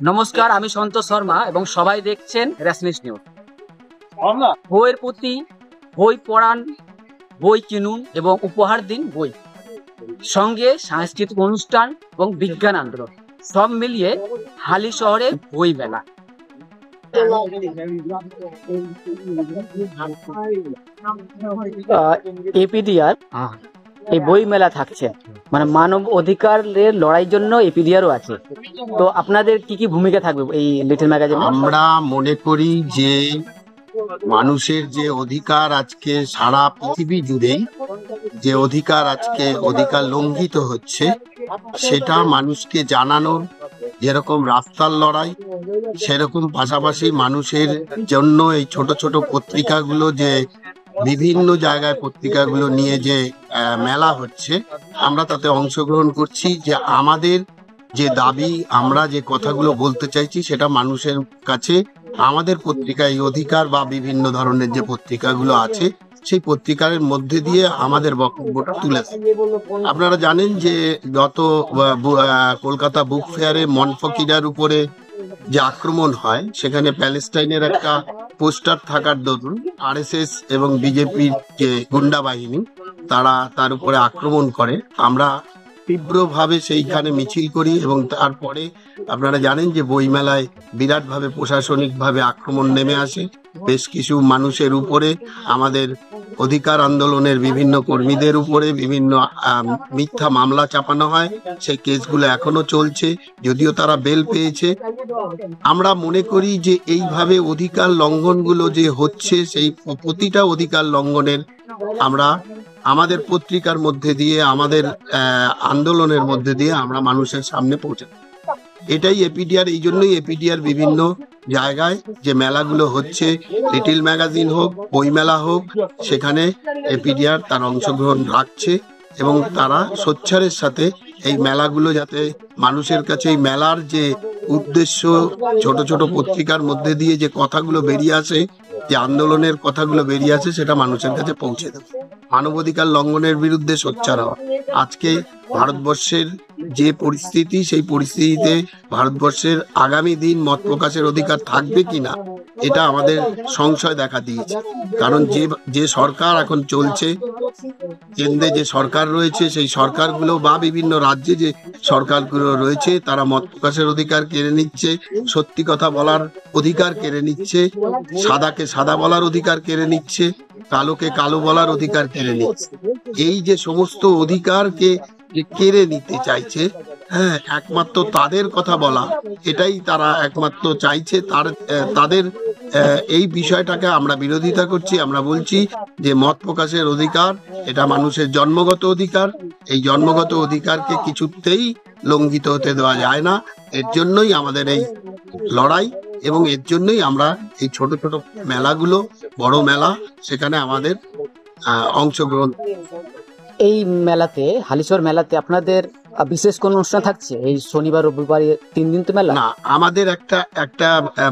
নমস্কার, আমি সন্তোষ শর্মা এবং সবাই দেখছেন রেশনিস নিউজ। বইয়ের প্রতি বই পড়ান, বই কিনুন এবং উপহার দিন বই, সঙ্গে সাংস্কৃতিক অনুষ্ঠান এবং বিজ্ঞান আন্দোলন সব মিলিয়ে হালি শহরে বই মেলা। এপিডিআর এই বই মেলা থাকছে, মানে মানব অধিকারের লড়াইয়ের জন্য এপিডিআরও আছে। তো আপনাদের কি কি ভূমিকা থাকবে এই লিটল ম্যাগাজিনে? আমরা মনে করি যে মানুষের যে অধিকার আজকে সারা পৃথিবী জুড়েই যে অধিকার লঙ্ঘিত হচ্ছে, সেটা মানুষকে জানানোর যেরকম রাস্তার লড়াই, সেরকম পাশাপাশি মানুষের জন্য এই ছোট ছোট পত্রিকাগুলো, যে বিভিন্ন জায়গায় পত্রিকাগুলো নিয়ে যে মেলা হচ্ছে, আমরা তাতে অংশগ্রহণ করছি। যে আমাদের যে দাবি, আমরা যে কথাগুলো বলতে চাইছি, সেটা মানুষের কাছে আমাদের পত্রিকায় অধিকার বা বিভিন্ন ধরনের যে পত্রিকাগুলো আছে, সেই পত্রিকার মধ্যে দিয়ে আমাদের বক্তব্যটা তুলে ধরে। আপনারা জানেন যে গত কলকাতা বুক ফেয়ারে মনফকিরার উপরে যে আক্রমণ হয়, সেখানে প্যালেস্টাইনের একটা পোস্টার থাকার দরুন আরএসএস এবং বিজেপির যে গুন্ডা বাহিনী, তারা তার উপরে আক্রমণ করে। আমরা তীব্রভাবে সেইখানে মিছিল করি এবং তারপরে আপনারা জানেন যে বইমেলায় বিরাটভাবে প্রশাসনিকভাবে আক্রমণ নেমে আসে। বেশ কিছু মানুষের উপরে, আমাদের অধিকার আন্দোলনের বিভিন্ন কর্মীদের উপরে বিভিন্ন মিথ্যা মামলা চাপানো হয়। সেই কেসগুলো এখনো চলছে, যদিও তারা বেল পেয়েছে। আমরা মনে করি যে এইভাবে অধিকার লঙ্ঘনগুলো যে হচ্ছে, সেই প্রতিটা অধিকার লঙ্ঘনের আমরা আমাদের পত্রিকার মধ্যে দিয়ে, আমাদের আন্দোলনের মধ্যে দিয়ে আমরা মানুষের সামনে পৌঁছে। এটাই এপিডিআর। এই জন্যই এপিডিআর বিভিন্ন জায়গায় যে মেলাগুলো হচ্ছে, লিটল ম্যাগাজিন হোক, বই মেলা হোক, সেখানে এপিডিআর তার অংশগ্রহণ রাখছে এবং তারা সোচ্চারের সাথে এই মেলাগুলো, যাতে মানুষের কাছে এই মেলার যে উদ্দেশ্য, ছোট ছোট পত্রিকার মধ্যে দিয়ে যে কথাগুলো বেরিয়ে আসে, যে আন্দোলনের কথাগুলো বেরিয়ে আসে, সেটা মানুষের কাছে পৌঁছে দেবে। মানবাধিকার লঙ্ঘনের বিরুদ্ধে সোচ্চার হওয়া। আজকে ভারতবর্ষের যে পরিস্থিতি, সেই পরিস্থিতিতে ভারতবর্ষের আগামী দিন মত প্রকাশের অধিকার থাকবে কিনা, এটা আমাদের সংশয় দেখা দিয়েছে। কারণ যে সরকার এখন চলছে, কেন্দ্রে যে সরকার রয়েছে, সেই সরকারগুলো বা বিভিন্ন রাজ্যে যে সরকারগুলো রয়েছে, তারা মত প্রকাশের অধিকার কেড়ে নিচ্ছে, সত্যি কথা বলার অধিকার কেড়ে নিচ্ছে, সাদাকে সাদা বলার অধিকার কেড়ে নিচ্ছে, কালোকে কালো বলার অধিকার কেড়ে নিচ্ছে। এই যে সমস্ত অধিকারকে কেড়ে নিতে চাইছে, হ্যাঁ, একমাত্র তাদের কথা বলা, এটাই তারা একমাত্র চাইছে। তাদের এই বিষয়টাকে আমরা বিরোধিতা করছি। আমরা বলছি যে মত প্রকাশের অধিকার এটা মানুষের জন্মগত অধিকার। এই জন্মগত অধিকারকে কিছুতেই লঙ্ঘিত হতে দেওয়া যায় না। এর জন্যই আমাদের এই লড়াই এবং এর জন্যই আমরা এই ছোট ছোট মেলাগুলো, বড় মেলা, সেখানে আমাদের অংশগ্রহণ। এই মেলাতে, হালিশহর মেলাতে আপনাদের বিশেষ কোন অনুষ্ঠান থাকছে? এই শনিবার রবিবার 3 দিন তো মেলা না, আমাদের একটা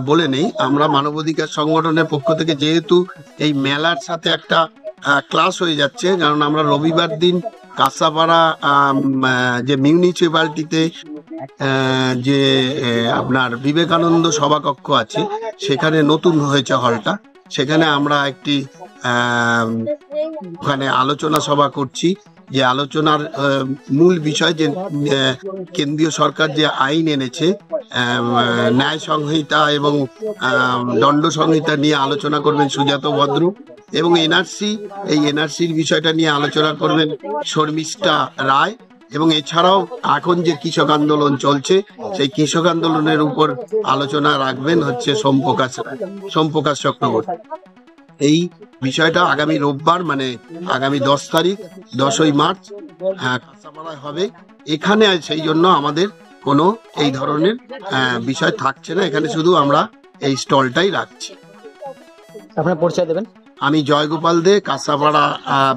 বলে নেই। আমরা মানবাধিকার সংগঠনের পক্ষ থেকে, যেহেতু এই মেলার সাথে একটা ক্লাস হয়ে যাচ্ছে, কারণ আমরা রবিবার দিন কাঁসাপাড়া যে মিউনিসিপ্যালিটিতে যে আপনার বিবেকানন্দ সভাকক্ষ আছে, সেখানে নতুন হয়েছে হলটা, সেখানে আমরা একটি ওখানে আলোচনা সভা করছি। যে আলোচনার মূল বিষয়, যে কেন্দ্রীয় সরকার যে আইন এনেছে, ন্যায় সংহিতা এবং দণ্ড সংহিতা নিয়ে আলোচনা করবেন সুজাত ভদ্র, এবং এনআরসির বিষয়টা নিয়ে আলোচনা করবেন শর্মিষ্ঠা রায়, এবং এছাড়াও এখন যে কৃষক আন্দোলন চলছে, সেই কৃষক আন্দোলনের উপর আলোচনা রাখবেন হচ্ছে সোমপ্রকাশ চক্রবর্তী। এই বিষয়টা আগামী রোববার, মানে আগামী 10 তারিখ, 10ই মার্চ কাঁসাপাড়ায় হবে। এখানে সেই জন্য আমাদের কোনো এই ধরনের বিষয় থাকছে না। এখানে শুধু আমরা এই স্টলটাই রাখছি। আপনার পরিচয় দেবেন? আমি জয়গোপাল দে, কাঁসাপাড়া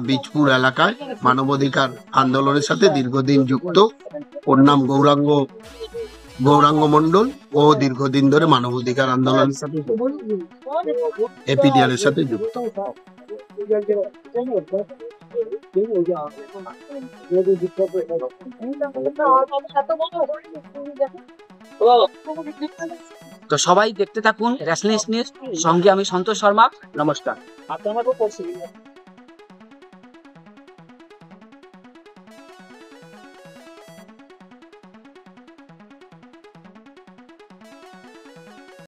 বীজপুর এলাকায় মানবাধিকার আন্দোলনের সাথে দীর্ঘদিন যুক্ত। ওর নাম গৌরাঙ্গ মণ্ডল। ও দীর্ঘদিন ধরে মানবাধিকার আন্দোলনের সাথে, এপিডিআর এর সাথে যুক্ত। তো সবাই দেখতে থাকুন রেসলিং নিউজ, সঙ্গে আমি সন্তোষ শর্মা। নমস্কার।